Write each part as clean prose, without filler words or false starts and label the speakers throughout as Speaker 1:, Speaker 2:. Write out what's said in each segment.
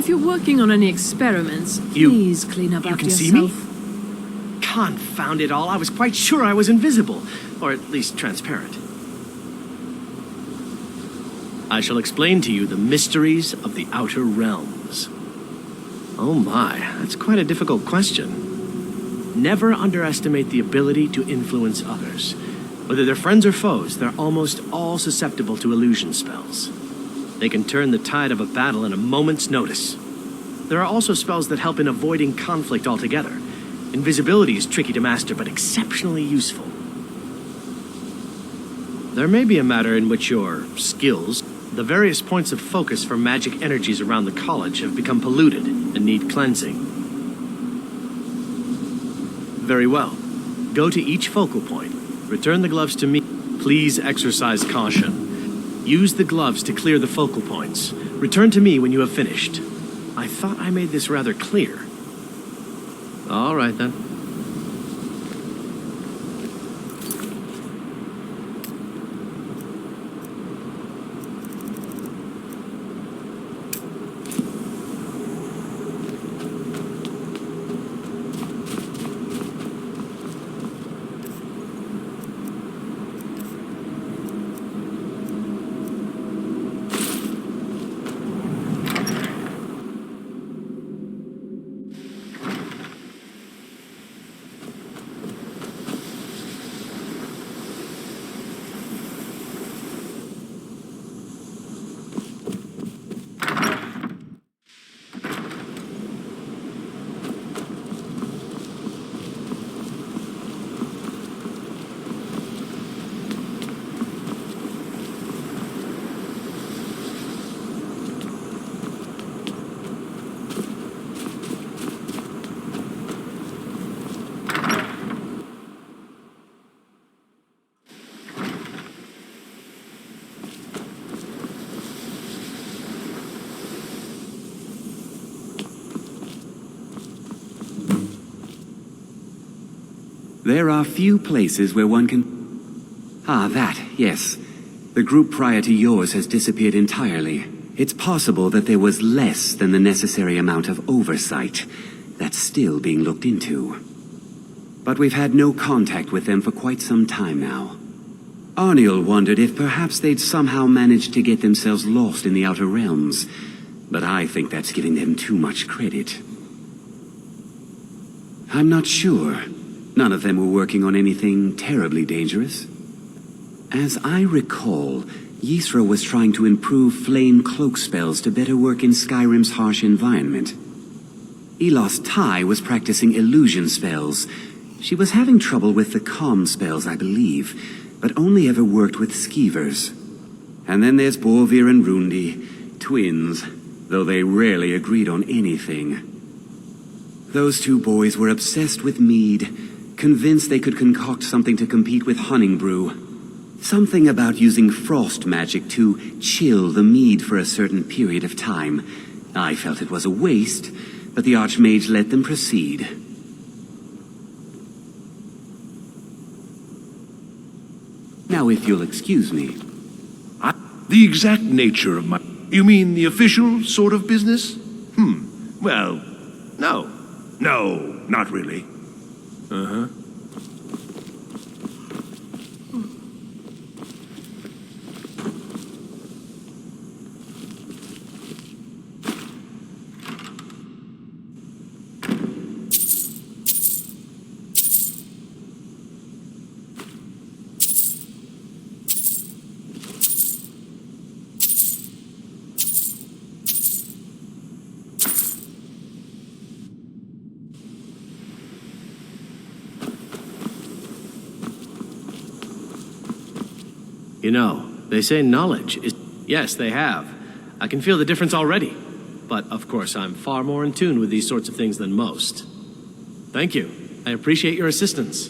Speaker 1: If you're working on any experiments, please clean up after yourself.
Speaker 2: You can see me? Confound it all, I was quite sure I was invisible. Or at least transparent. I shall explain to you the mysteries of the Outer Realms. Oh my, that's quite a difficult question. Never underestimate the ability to influence others. Whether they're friends or foes, they're almost all susceptible to illusion spells. They can turn the tide of a battle in a moment's notice. There are also spells that help in avoiding conflict altogether. Invisibility is tricky to master, but exceptionally useful. There may be a matter in which your skills, the various points of focus for magic energies around the college, have become polluted and need cleansing. Very well. Go to each focal point. Return the gloves to me. Please exercise caution. Use the gloves to clear the focal points. Return to me when you have finished. I thought I made this rather clear. All right, then.
Speaker 3: There are few places where one can... Ah, that, yes. The group prior to yours has disappeared entirely. It's possible that there was less than the necessary amount of oversight. That's still being looked into. But we've had no contact with them for quite some time now. Arniel wondered if perhaps they'd somehow managed to get themselves lost in the Outer Realms. But I think that's giving them too much credit. I'm not sure. None of them were working on anything terribly dangerous. As I recall, Ysra was trying to improve flame cloak spells to better work in Skyrim's harsh environment. Elos Tai was practicing illusion spells. She was having trouble with the calm spells, I believe, but only ever worked with skeevers. And then there's Borvir and Rundi, twins, though they rarely agreed on anything. Those two boys were obsessed with mead, convinced they could concoct something to compete with Honningbrew. Something about using frost magic to chill the mead for a certain period of time. I felt it was a waste, but the Archmage let them proceed. Now, if you'll excuse me.
Speaker 4: The exact nature of my... You mean the official sort of business? Well, no. No, not really. Uh-huh.
Speaker 2: You know, they say knowledge is... Yes, they have. I can feel the difference already. But, of course, I'm far more in tune with these sorts of things than most. Thank you. I appreciate your assistance.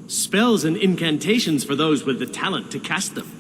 Speaker 2: Spells and incantations for those with the talent to cast them.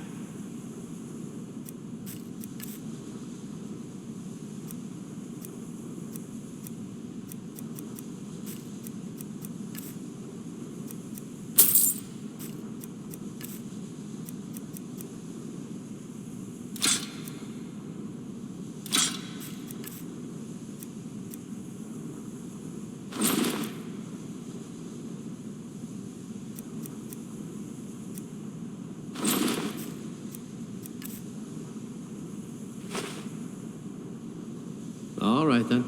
Speaker 2: right then.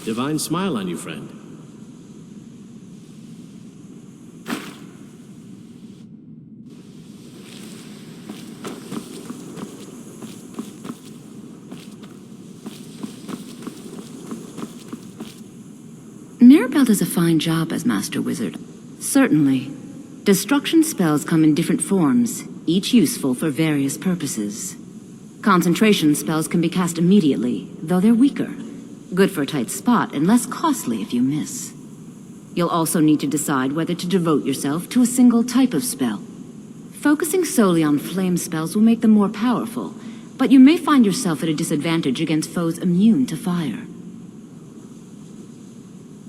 Speaker 2: Divine smile on you, friend.
Speaker 5: Mirabelle does a fine job as Master Wizard. Certainly. Destruction spells come in different forms, each useful for various purposes. Concentration spells can be cast immediately, though they're weaker. Good for a tight spot and less costly if you miss. You'll also need to decide whether to devote yourself to a single type of spell. Focusing solely on flame spells will make them more powerful, but you may find yourself at a disadvantage against foes immune to fire.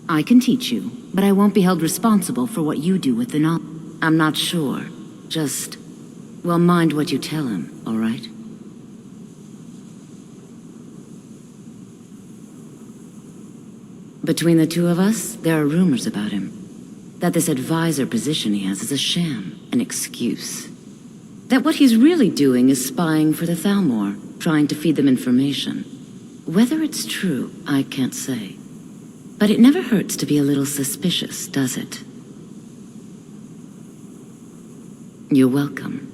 Speaker 5: I can teach you, but I won't be held responsible for what you do with the knowledge. I'm not sure. Just, well, mind what you tell him, all right? Between the two of us, there are rumors about him. That this advisor position he has is a sham, an excuse. That what he's really doing is spying for the Thalmor, trying to feed them information. Whether it's true, I can't say. But it never hurts to be a little suspicious, does it? You're welcome.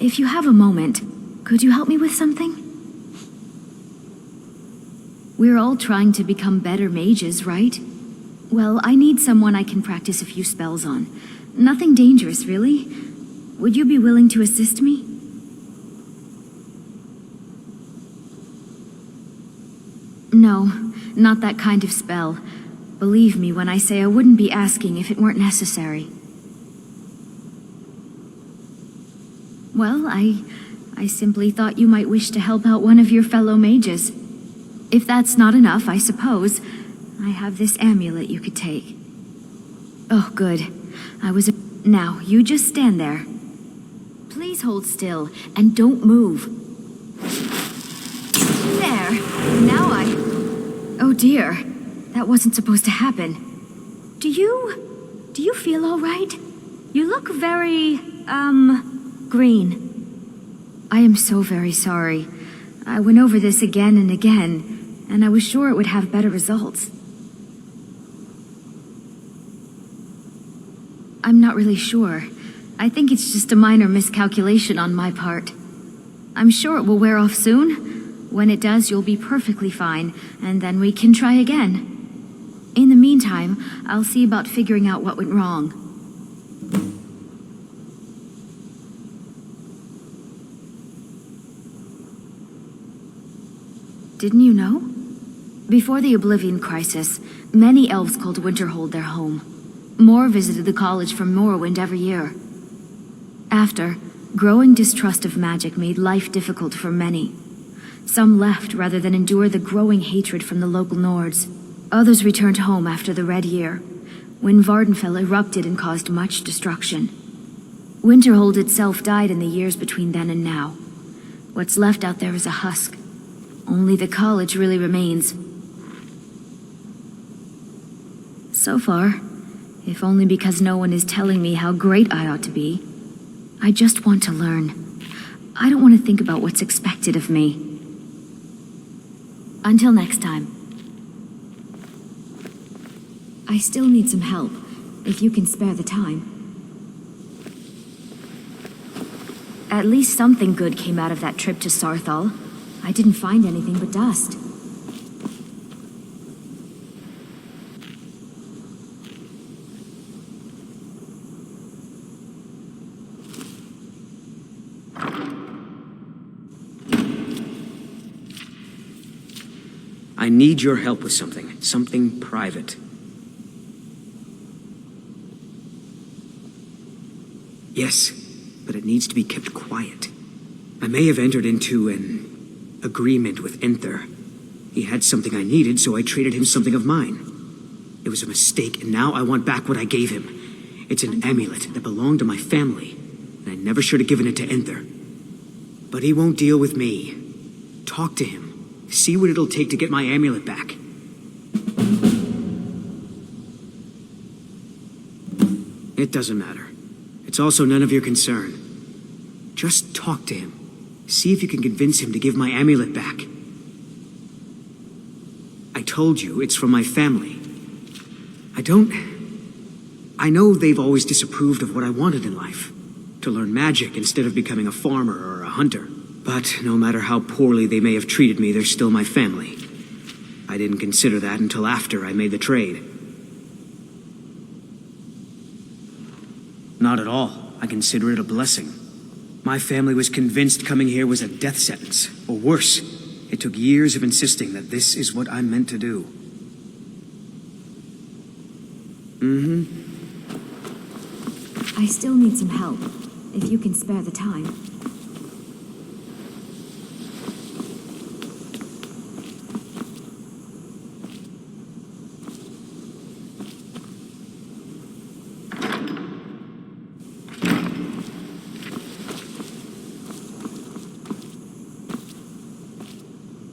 Speaker 6: If you have a moment, could you help me with something? We're all trying to become better mages, right? Well, I need someone I can practice a few spells on. Nothing dangerous, really. Would you be willing to assist me? No, not that kind of spell. Believe me when I say I wouldn't be asking if it weren't necessary. Well, I simply thought you might wish to help out one of your fellow mages. If that's not enough, I suppose, I have this amulet you could take. Oh, good. Now, you just stand there. Please hold still, and don't move. There. Now oh dear. That wasn't supposed to happen. Do you feel all right? You look very, green. I am so very sorry. I went over this again and again, and I was sure it would have better results. I'm not really sure. I think it's just a minor miscalculation on my part. I'm sure it will wear off soon. When it does, you'll be perfectly fine, and then we can try again. In the meantime, I'll see about figuring out what went wrong. Didn't you know? Before the Oblivion Crisis, many elves called Winterhold their home. More visited the college from Morrowind every year. After, growing distrust of magic made life difficult for many. Some left rather than endure the growing hatred from the local Nords. Others returned home after the Red Year, when Vardenfell erupted and caused much destruction. Winterhold itself died in the years between then and now. What's left out there is a husk. Only the college really remains. So far, if only because no one is telling me how great I ought to be, I just want to learn. I don't want to think about what's expected of me. Until next time. I still need some help, if you can spare the time. At least something good came out of that trip to Sarthal. I didn't find anything but dust.
Speaker 3: I need your help with something private.
Speaker 7: Yes, but it needs to be kept quiet. I may have entered into an agreement with Enther. He had something I needed, so I traded him something of mine. It was a mistake, and now I want back what I gave him. It's an amulet that belonged to my family, and I never should have given it to Enther. But he won't deal with me. Talk to him. See what it'll take to get my amulet back. It doesn't matter. It's also none of your concern. Just talk to him. See if you can convince him to give my amulet back. I told you, it's from my family. I know they've always disapproved of what I wanted in life. To learn magic instead of becoming a farmer or a hunter. But no matter how poorly they may have treated me, they're still my family. I didn't consider that until after I made the trade. Not at all. I consider it a blessing. My family was convinced coming here was a death sentence, or worse. It took years of insisting that this is what I'm meant to do.
Speaker 6: I still need some help, if you can spare the time.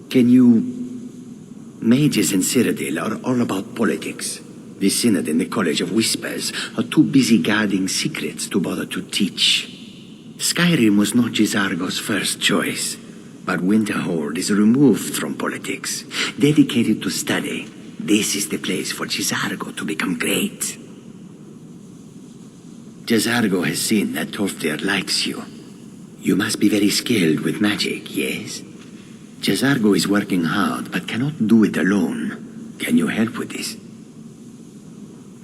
Speaker 8: Can you... Mages in Cyrodiil are all about politics. The Synod and the College of Whispers are too busy guarding secrets to bother to teach. Skyrim was not Jizargo's first choice, but Winterhold is removed from politics, dedicated to study. This is the place for Jizargo to become great. Jizargo has seen that Toftir likes you. You must be very skilled with magic, yes? Jizargo is working hard, but cannot do it alone. Can you help with this?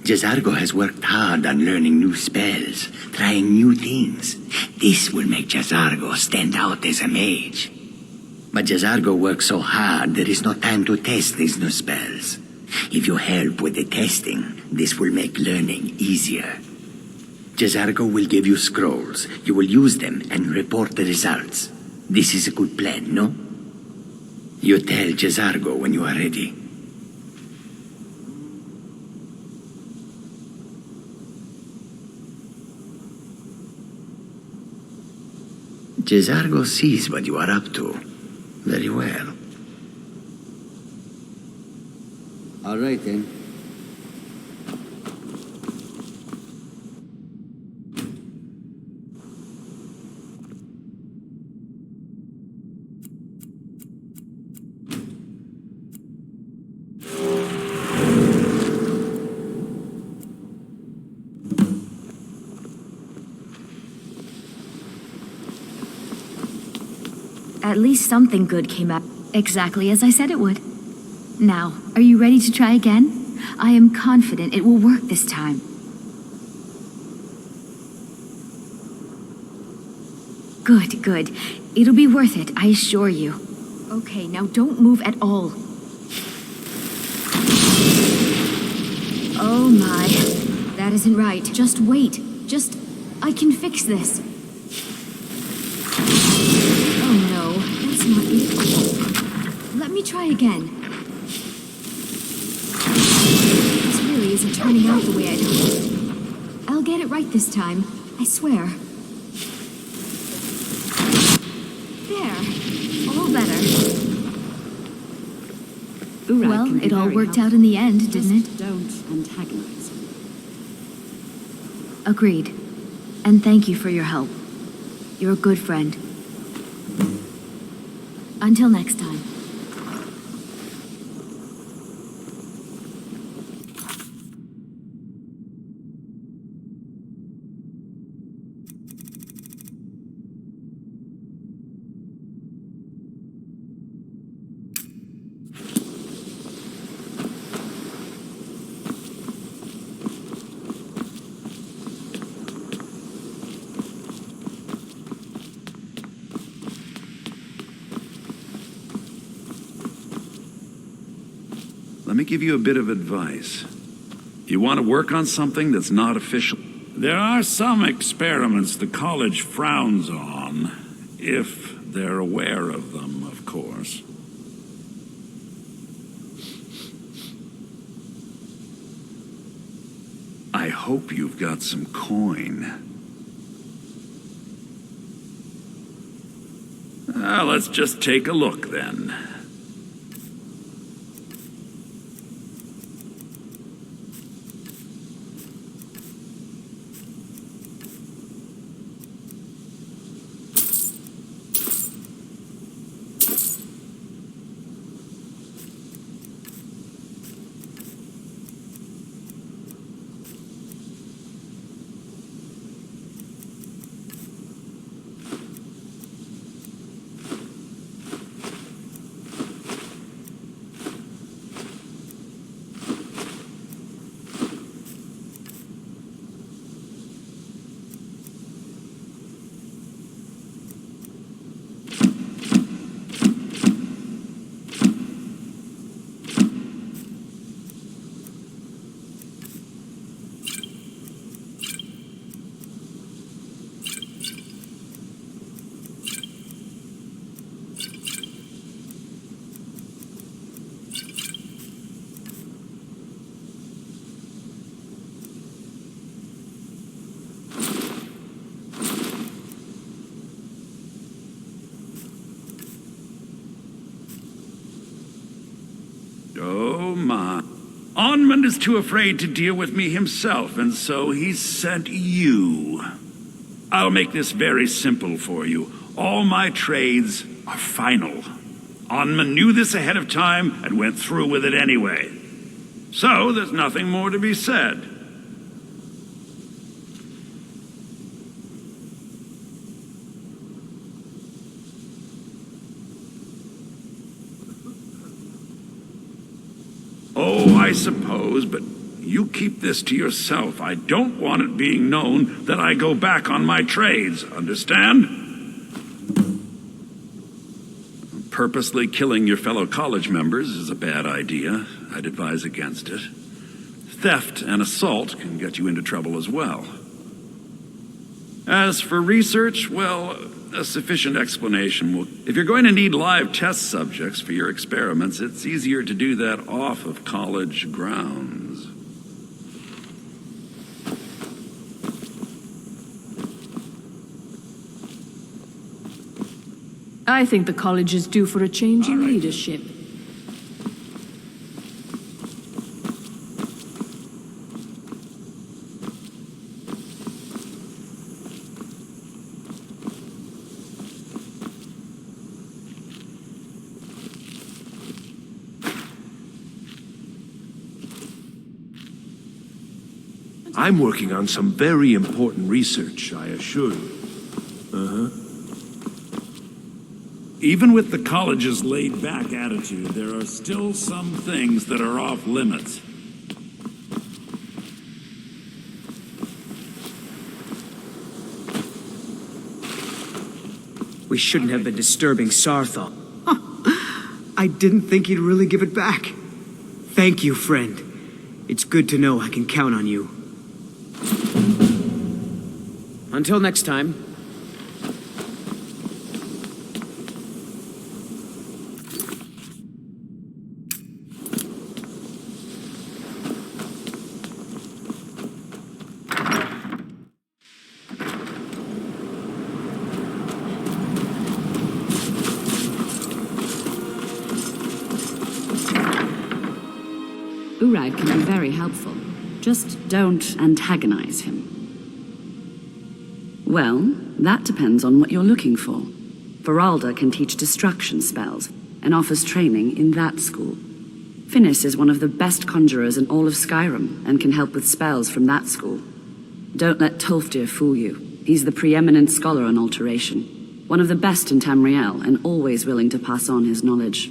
Speaker 8: Jizargo has worked hard on learning new spells, trying new things. This will make Jizargo stand out as a mage. But Jizargo works so hard there is no time to test these new spells. If you help with the testing, this will make learning easier. Jizargo will give you scrolls. You will use them and report the results. This is a good plan, no? You tell Jizargo when you are ready. Jizargo sees what you are up to. Very well.
Speaker 3: All right, then.
Speaker 6: At least something good came out, exactly as I said it would. Now, are you ready to try again? I am confident it will work this time. Good, good. It'll be worth it, I assure you. Okay, now don't move at all. Oh my. That isn't right. Just wait. I can fix this. Oh no, that's not it. Let me try again. This really isn't turning out the way I'd hoped. I'll get it right this time, I swear. There, all better. Well, it all worked out in the end, didn't it?
Speaker 1: Don't antagonize.
Speaker 6: Agreed. And thank you for your help. You're a good friend. Until next time.
Speaker 4: Let me give you a bit of advice. You want to work on something that's not official,
Speaker 9: There are some experiments the college frowns on, if they're aware of them, of course. I hope you've got some coin. Let's just take a look, then. Oh, my. Onmund is too afraid to deal with me himself, and so he's sent you. I'll make this very simple for you. All my trades are final. Onmund knew this ahead of time and went through with it anyway. So, there's nothing more to be said. Oh, I suppose, but you keep this to yourself. I don't want it being known that I go back on my trades, understand? Purposely killing your fellow college members is a bad idea. I'd advise against it. Theft and assault can get you into trouble as well. As for research, well, a sufficient explanation will... If you're going to need live test subjects for your experiments, it's easier to do that off of college grounds.
Speaker 1: I think the college is due for a change in leadership.
Speaker 4: I'm working on some very important research, I assure you.
Speaker 9: Even with the college's laid-back attitude, there are still some things that are off limits.
Speaker 7: We shouldn't have been disturbing Sarthal. I didn't think he'd really give it back. Thank you, friend. It's good to know I can count on you. Until next time.
Speaker 5: Urag can be very helpful. Just don't antagonize him. Well, that depends on what you're looking for. Varalda can teach destruction spells and offers training in that school. Finis is one of the best conjurers in all of Skyrim and can help with spells from that school. Don't let Tolfdir fool you. He's the preeminent scholar on alteration, one of the best in Tamriel and always willing to pass on his knowledge.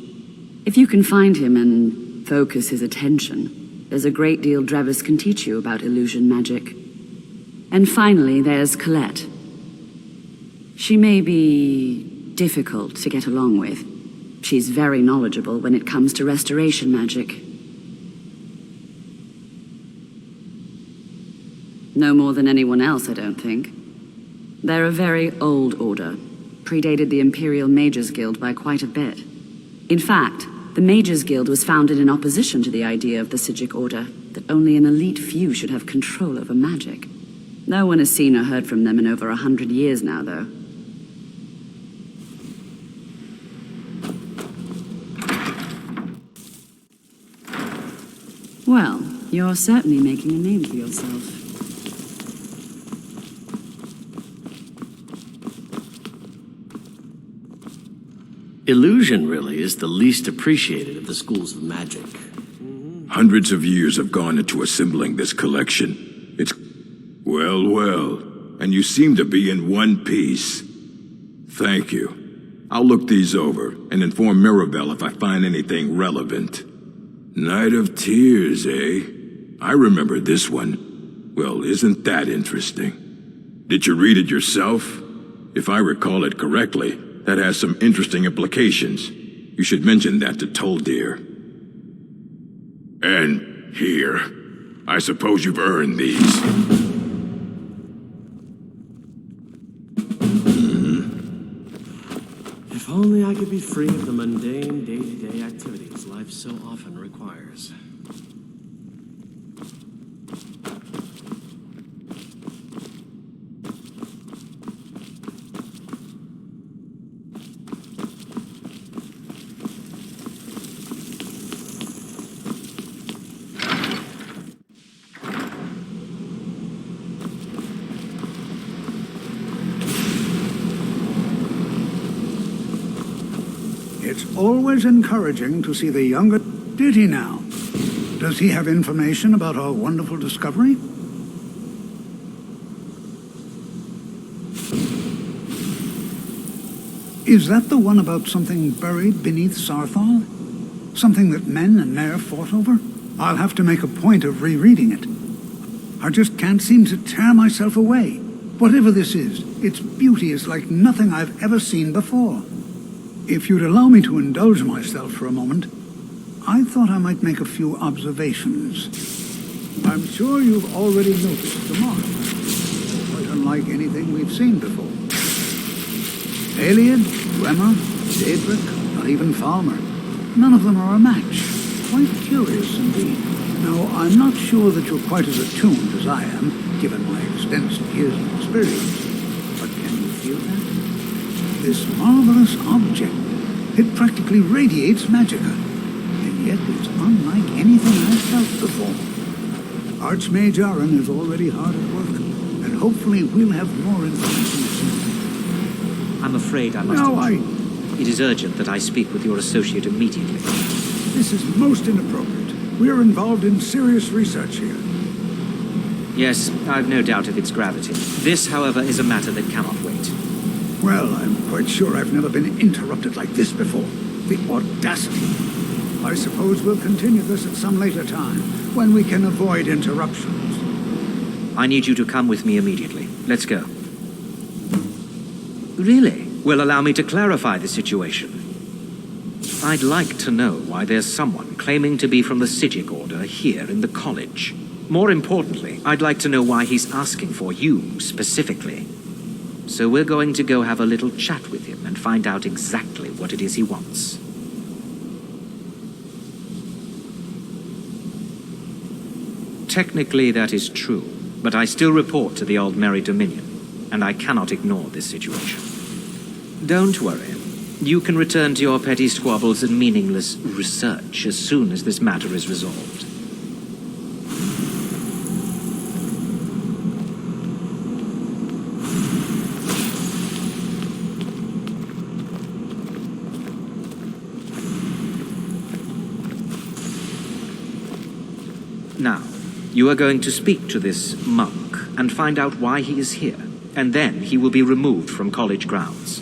Speaker 5: If you can find him and focus his attention, there's a great deal Drevis can teach you about illusion magic. And finally, there's Colette. She may be difficult to get along with. She's very knowledgeable when it comes to restoration magic. No
Speaker 10: no more than anyone else, I don't think. They're a very old order, predated the Imperial Mages Guild by quite a bit. In fact, the Mages Guild was founded in opposition to the idea of the Psijic Order, that only an elite few should have control over magic. No one has seen or heard from them in over 100 years now, though. Well, you're certainly making a name for yourself.
Speaker 2: Illusion, really, is the least appreciated of the schools of magic.
Speaker 4: Hundreds of years have gone into assembling this collection. It's... well, well. And you seem to be in one piece. Thank you. I'll look these over and inform Mirabelle if I find anything relevant. Night of Tears, eh? I remember this one. Well, isn't that interesting? Did you read it yourself? If I recall it correctly, that has some interesting implications. You should mention that to Toldir. And here. I suppose you've earned these.
Speaker 2: If only I could be free of the mundane day-to-day activities life so often requires.
Speaker 11: It's always encouraging to see the younger... Did he now? Does he have information about our wonderful discovery? Is that the one about something buried beneath Sarthal? Something that men and Mare fought over? I'll have to make a point of rereading it. I just can't seem to tear myself away. Whatever this is, its beauty is like nothing I've ever seen before. If you'd allow me to indulge myself for a moment, I thought I might make a few observations. I'm sure you've already noticed the mark. Quite unlike anything we've seen before. Aliad, Dwemer, Daedric, not even Falmer. None of them are a match. Quite curious indeed. Now, I'm not sure that you're quite as attuned as I am, given my extensive years of experience. But can you feel that? This marvelous object. It practically radiates magicka. And yet it's unlike anything I've felt before. Archmage Aaron is already hard at work, and hopefully we'll have more information soon.
Speaker 7: I'm afraid I must...
Speaker 11: No,
Speaker 7: It is urgent that I speak with your associate immediately.
Speaker 11: This is most inappropriate. We're involved in serious research here.
Speaker 7: Yes, I've no doubt of its gravity. This, however, is a matter that cannot wait.
Speaker 11: Well, I'm quite sure I've never been interrupted like this before. The audacity. I suppose we'll continue this at some later time, when we can avoid interruptions.
Speaker 7: I need you to come with me immediately. Let's go. Really? Well, allow me to clarify the situation. I'd like to know why there's someone claiming to be from the Psijic Order here in the college. More importantly, I'd like to know why he's asking for you specifically. So we're going to go have a little chat with him and find out exactly what it is he wants. Technically, that is true, but I still report to the Old Merry Dominion, and I cannot ignore this situation. Don't worry. You can return to your petty squabbles and meaningless research as soon as this matter is resolved. Now, you are going to speak to this monk and find out why he is here, and then he will be removed from college grounds.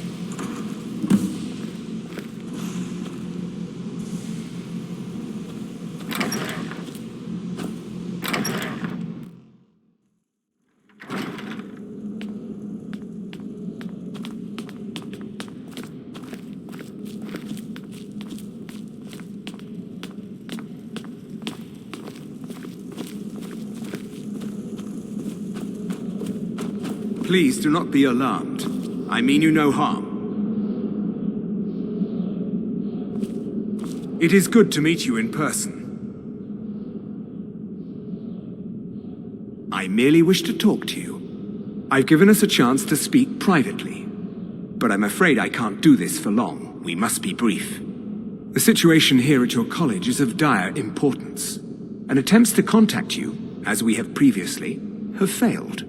Speaker 12: Please do not be alarmed. I mean you no harm. It is good to meet you in person. I merely wish to talk to you. I've given us a chance to speak privately, but I'm afraid I can't do this for long. We must be brief. The situation here at your college is of dire importance, and attempts to contact you, as we have previously, have failed.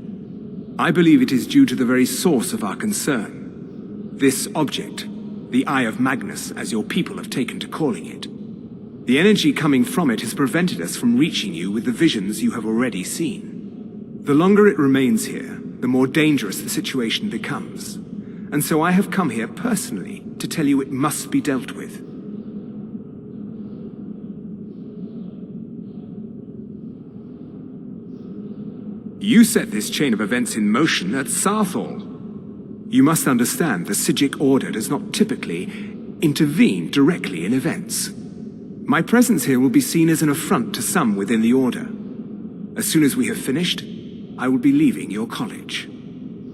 Speaker 12: I believe it is due to the very source of our concern. This object, the Eye of Magnus, as your people have taken to calling it. The energy coming from it has prevented us from reaching you with the visions you have already seen. The longer it remains here, the more dangerous the situation becomes. And so I have come here personally to tell you it must be dealt with. You set this chain of events in motion at Sarthal. You must understand the Psijic Order does not typically intervene directly in events. My presence here will be seen as an affront to some within the Order. As soon as we have finished, I will be leaving your college.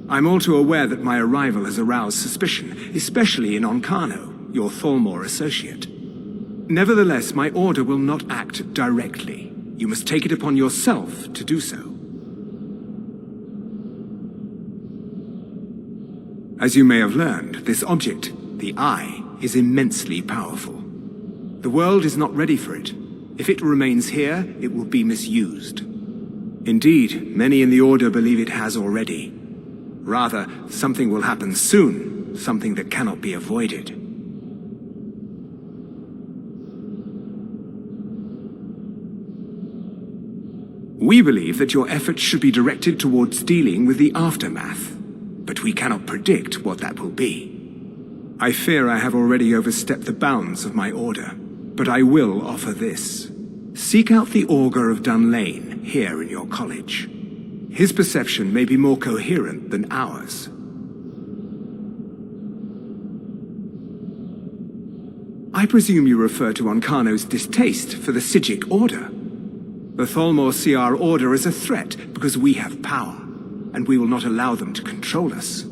Speaker 12: I'm all too aware that my arrival has aroused suspicion, especially in Onkano, your Thalmor associate. Nevertheless, my order will not act directly. You must take it upon yourself to do so. As you may have learned, this object, the Eye, is immensely powerful. The world is not ready for it. If it remains here, it will be misused. Indeed, many in the Order believe it has already. Rather, something will happen soon, something that cannot be avoided. We believe that your efforts should be directed towards dealing with the aftermath, but we cannot predict what that will be. I fear I have already overstepped the bounds of my order, but I will offer this. Seek out the Augur of Dunlane here in your college. His perception may be more coherent than ours. I presume you refer to Onkano's distaste for the Psijic Order. The Thalmor see our order as a threat because we have power, and we will not allow them to control us.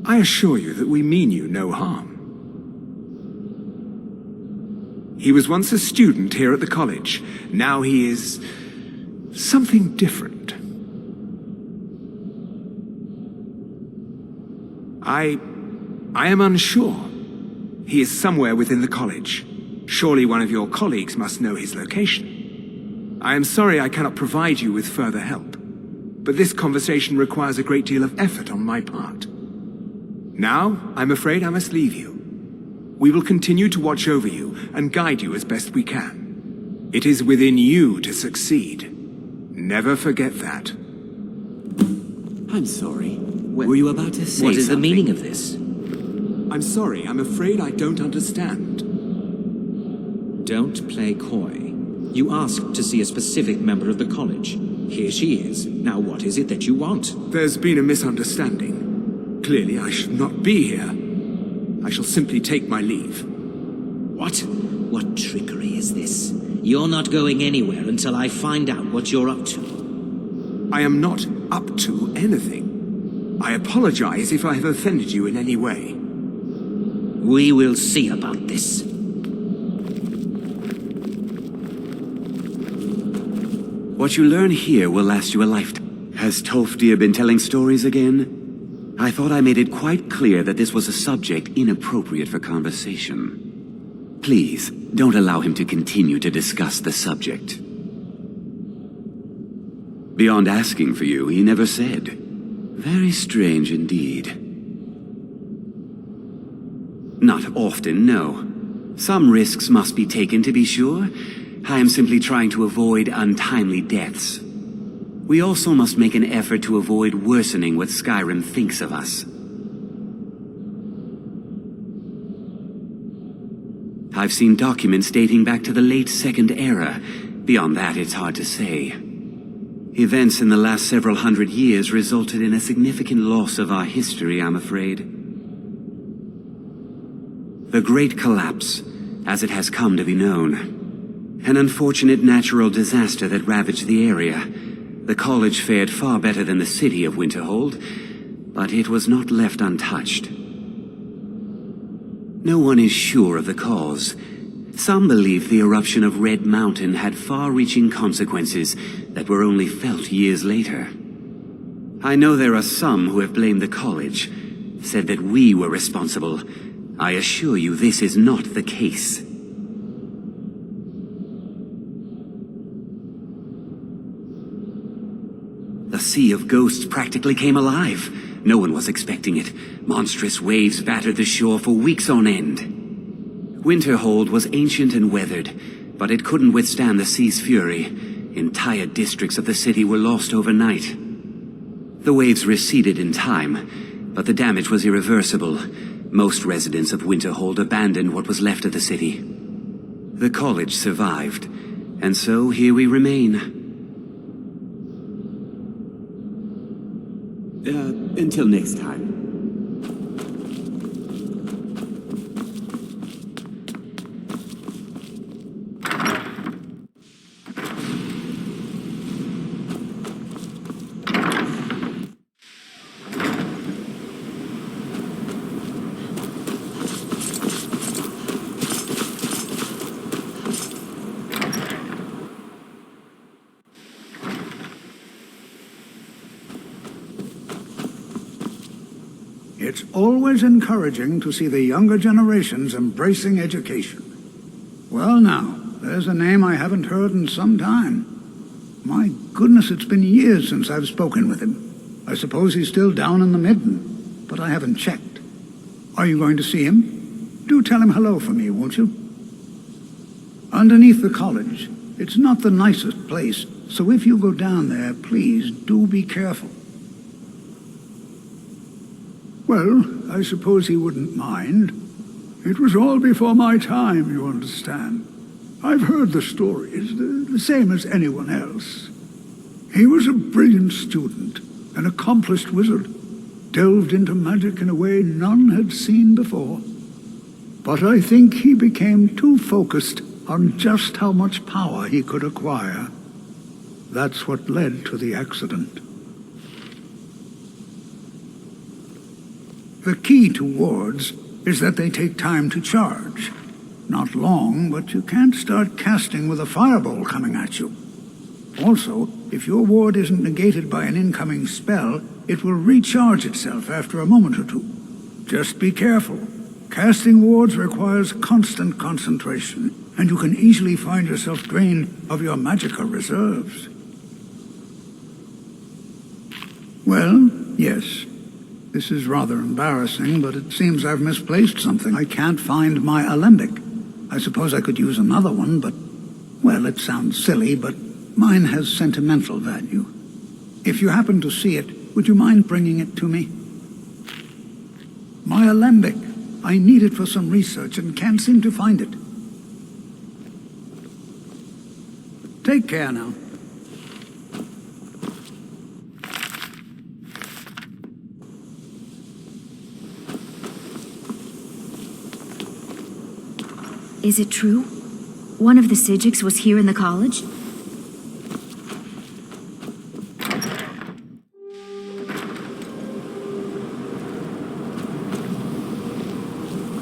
Speaker 12: I assure you that we mean you no harm. He was once a student here at the college. Now he is something different. I am unsure. He is somewhere within the college. Surely one of your colleagues must know his location. I am sorry I cannot provide you with further help, but this conversation requires a great deal of effort on my part. Now, I'm afraid I must leave you. We will continue to watch over you and guide you as best we can. It is within you to succeed. Never forget that.
Speaker 3: I'm sorry. Were you about to say
Speaker 7: What is
Speaker 3: something?
Speaker 7: the meaning of this?
Speaker 12: I'm sorry, I'm afraid I don't understand.
Speaker 7: Don't play coy. You asked to see a specific member of the college. Here she is. Now what is it that you want?
Speaker 12: There's been a misunderstanding. Clearly I should not be here. I shall simply take my leave.
Speaker 7: What? What trickery is this? You're not going anywhere until I find out what you're up to.
Speaker 12: I am not up to anything. I apologize if I have offended you in any way.
Speaker 7: We will see about this.
Speaker 3: What you learn here will last you a lifetime. Has Tolfdir been telling stories again? I thought I made it quite clear that this was a subject inappropriate for conversation. Please, don't allow him to continue to discuss the subject. Beyond asking for you, he never said. Very strange indeed. Not often, no. Some risks must be taken, to be sure. I am simply trying to avoid untimely deaths. We also must make an effort to avoid worsening what Skyrim thinks of us. I've seen documents dating back to the late Second Era. Beyond that, it's hard to say. Events in the last several hundred years resulted in a significant loss of our history, I'm afraid. The Great Collapse, as it has come to be known. An unfortunate natural disaster that ravaged the area. The college fared far better than the city of Winterhold, but it was not left untouched. No one is sure of the cause. Some believe the eruption of Red Mountain had far-reaching consequences that were only felt years later. I know there are some who have blamed the college, said that we were responsible. I assure you this is not the case. The Sea of Ghosts practically came alive. No one was expecting it. Monstrous waves battered the shore for weeks on end. Winterhold was ancient and weathered, but it couldn't withstand the sea's fury. Entire districts of the city were lost overnight. The waves receded in time, but the damage was irreversible. Most residents of Winterhold abandoned what was left of the city. The college survived, and so here we remain. Until next time.
Speaker 11: It's always encouraging to see the younger generations embracing education. Well now, there's a name I haven't heard in some time. My goodness, it's been years since I've spoken with him. I suppose he's still down in the Midden, but I haven't checked. Are you going to see him? Do tell him hello for me, won't you? Underneath the college. It's not the nicest place, so if you go down there, please do be careful. Well, I suppose he wouldn't mind. It was all before my time, you understand. I've heard the stories, the same as anyone else. He was a brilliant student, an accomplished wizard, delved into magic in a way none had seen before. But I think he became too focused on just how much power he could acquire. That's what led to the accident. The key to wards is that they take time to charge. Not long, but you can't start casting with a fireball coming at you. Also, if your ward isn't negated by an incoming spell, it will recharge itself after a moment or two. Just be careful. Casting wards requires constant concentration, and you can easily find yourself drained of your magical reserves. Well, yes. This is rather embarrassing, but it seems I've misplaced something. I can't find my alembic. I suppose I could use another one, but, well, it sounds silly, but mine has sentimental value. If you happen to see it, would you mind bringing it to me? My alembic. I need it for some research and can't seem to find it. Take care now.
Speaker 6: Is it true? One of the Psijics was here in the college?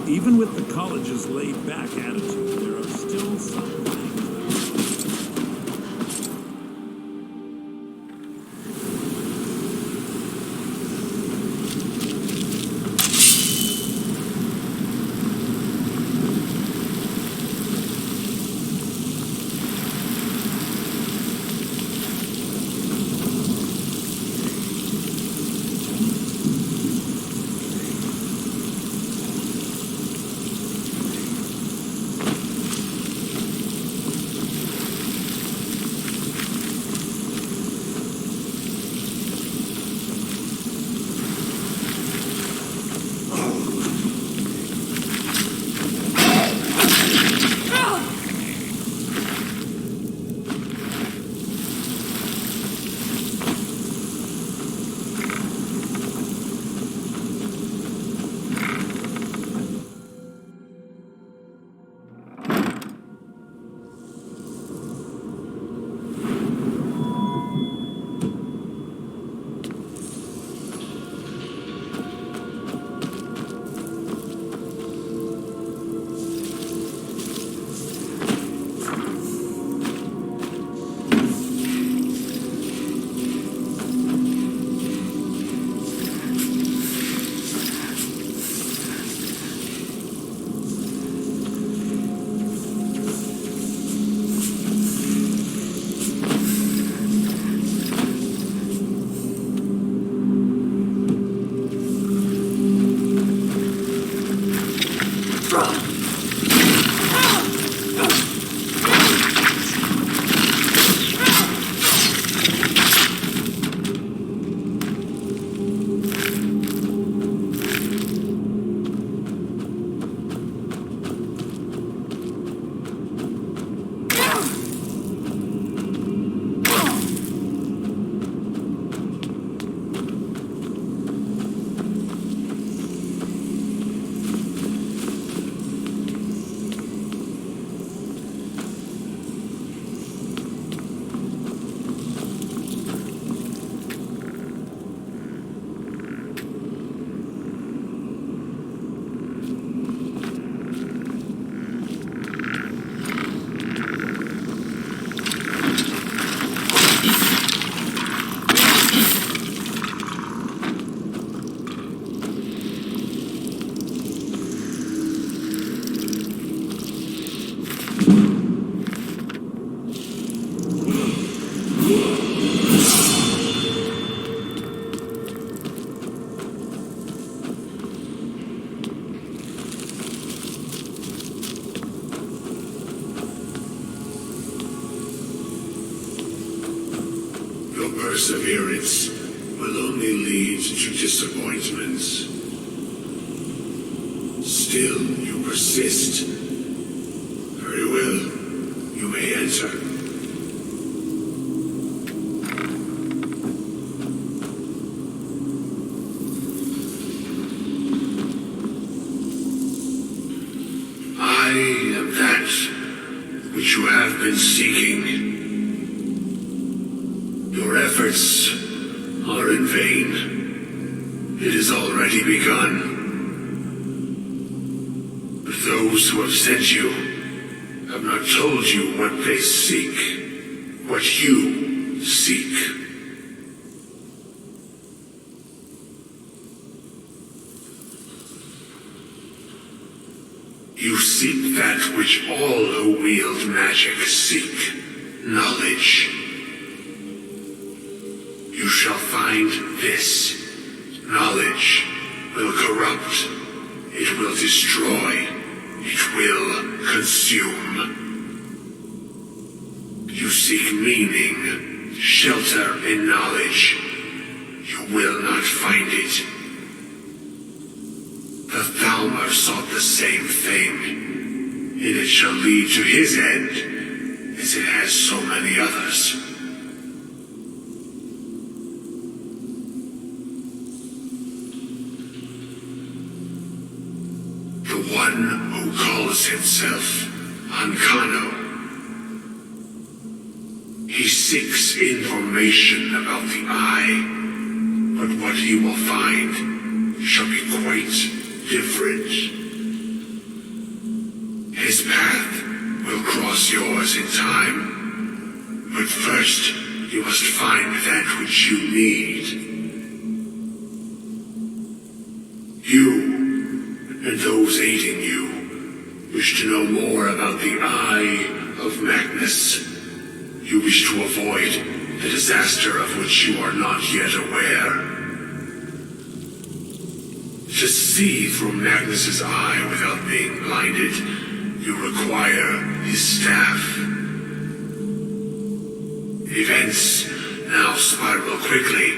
Speaker 9: Even with the college's laid-back attitude, there are still some things.
Speaker 13: perseverance will only lead to disappointments. Still, you persist. Very well. You may enter. I am that which you have been seeking. Your efforts are in vain. It has already begun. But those who have sent you have not told you what they seek, what you seek. You seek that which all who wield magic seek, knowledge. You shall find this. Knowledge will corrupt. It will destroy. It will consume. You seek meaning, shelter in knowledge. You will not find it. The Thalmor sought the same thing, and it shall lead to his end, as it has so many others. The one who calls himself Ancano. He seeks information about the Eye, but what he will find shall be quite different. His path will cross yours in time, but first you must find that which you need. You and those aiding you wish to know more about the Eye of Magnus. You wish to avoid the disaster of which you are not yet aware. To see through Magnus's eye without being blinded, you require his staff. Events now spiral quickly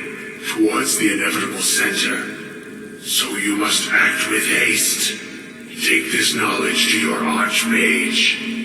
Speaker 13: towards the inevitable center, so you must act with haste. Take this knowledge to your Archmage.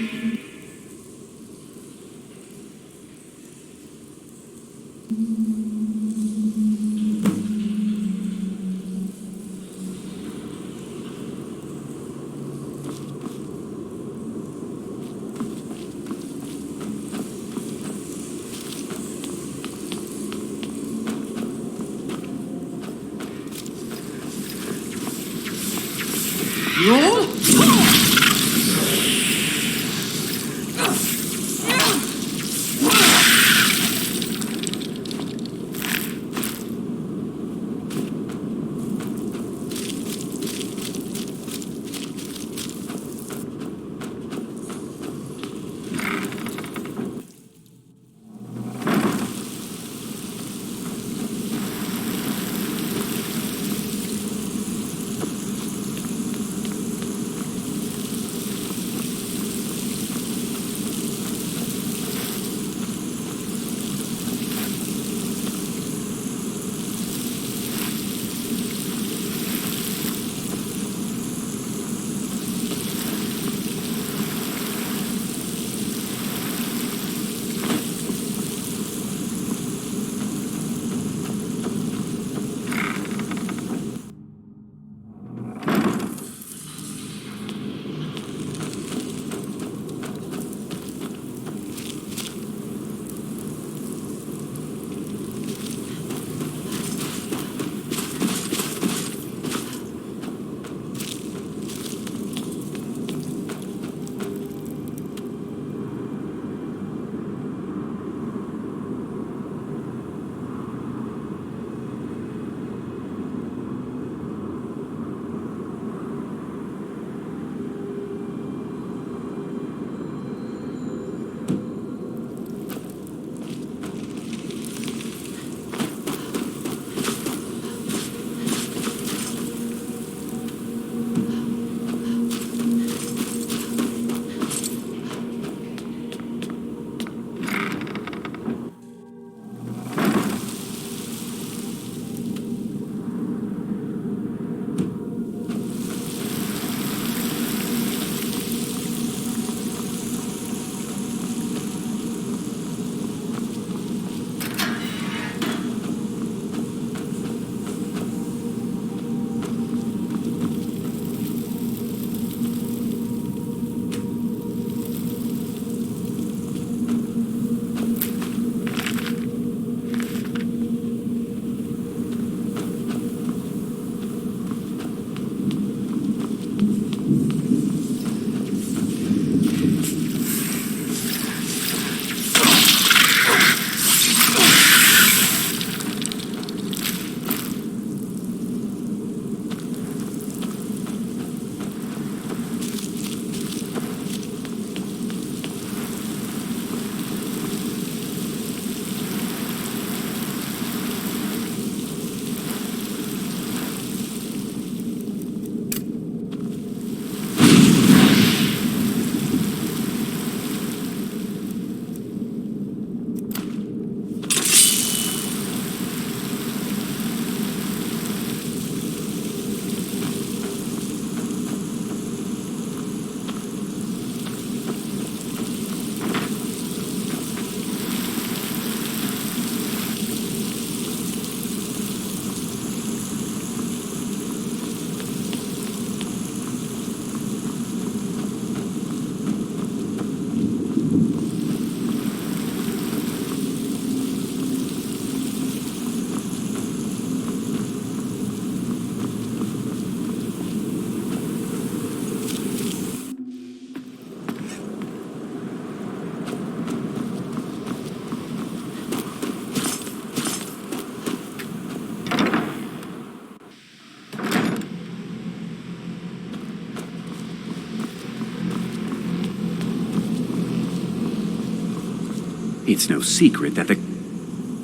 Speaker 3: It's no secret that the...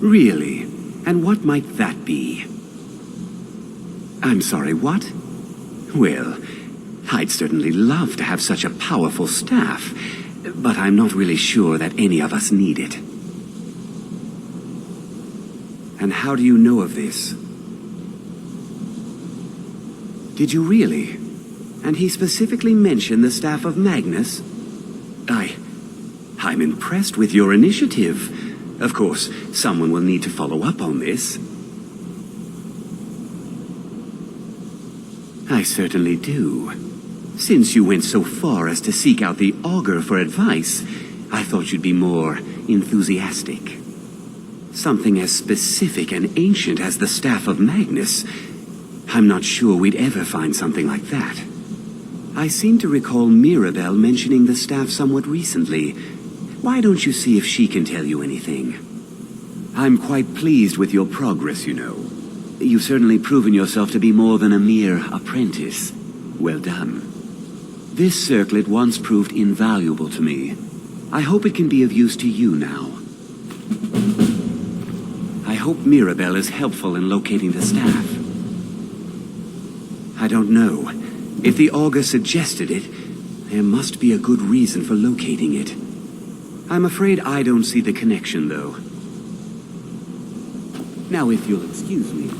Speaker 3: Really? And what might that be? I'm sorry, what? Well, I'd certainly love to have such a powerful staff, but I'm not really sure that any of us need it. And how do you know of this? Did you really? And he specifically mentioned the staff of Magnus? I'm impressed with your initiative. Of course, someone will need to follow up on this. I certainly do. Since you went so far as to seek out the Augur for advice, I thought you'd be more enthusiastic. Something as specific and ancient as the Staff of Magnus. I'm not sure we'd ever find something like that. I seem to recall Mirabelle mentioning the staff somewhat recently. Why don't you see if she can tell you anything? I'm quite pleased with your progress, you know. You've certainly proven yourself to be more than a mere apprentice. Well done. This circlet once proved invaluable to me. I hope it can be of use to you now. I hope Mirabelle is helpful in locating the staff. I don't know. If the Augur suggested it, there must be a good reason for locating it. I'm afraid I don't see the connection, though. Now, if you'll excuse me.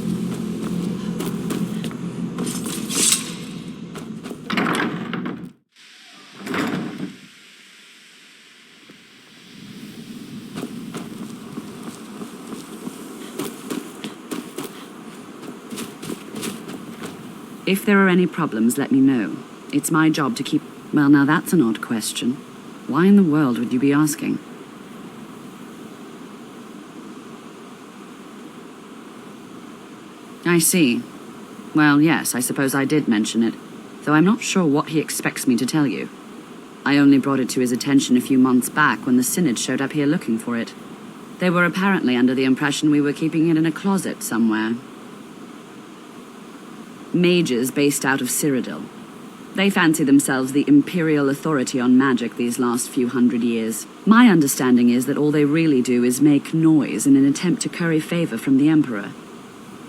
Speaker 10: If there are any problems, let me know. It's my job to keep... Well, now that's an odd question. Why in the world would you be asking? I see. Well, yes, I suppose I did mention it, though I'm not sure what he expects me to tell you. I only brought it to his attention a few months back when the Synod showed up here looking for it. They were apparently under the impression we were keeping it in a closet somewhere. Mages based out of Cyrodiil. They fancy themselves the imperial authority on magic these last few hundred years. My understanding is that all they really do is make noise in an attempt to curry favor from the Emperor.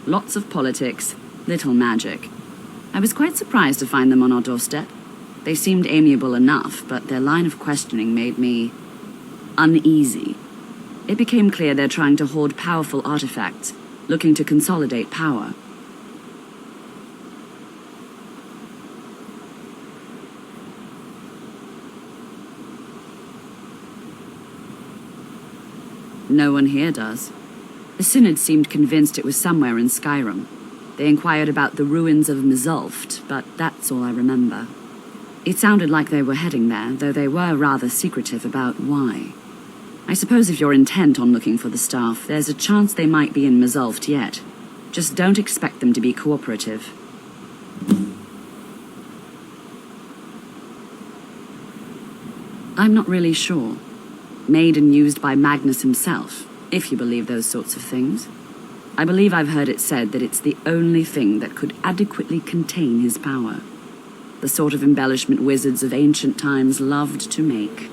Speaker 10: Lots of politics, little magic. I was quite surprised to find them on our doorstep. They seemed amiable enough, but their line of questioning made me uneasy. It became clear they're trying to hoard powerful artifacts, looking to consolidate power. No one here does. The Synod seemed convinced it was somewhere in Skyrim. They inquired about the ruins of Mzulft, but that's all I remember. It sounded like they were heading there, though they were rather secretive about why. I suppose if you're intent on looking for the staff, there's a chance they might be in Mzulft yet. Just don't expect them to be cooperative. I'm not really sure. Made and used by Magnus himself, if you believe those sorts of things. I believe I've heard it said that it's the only thing that could adequately contain his power. The sort of embellishment wizards of ancient times loved to make.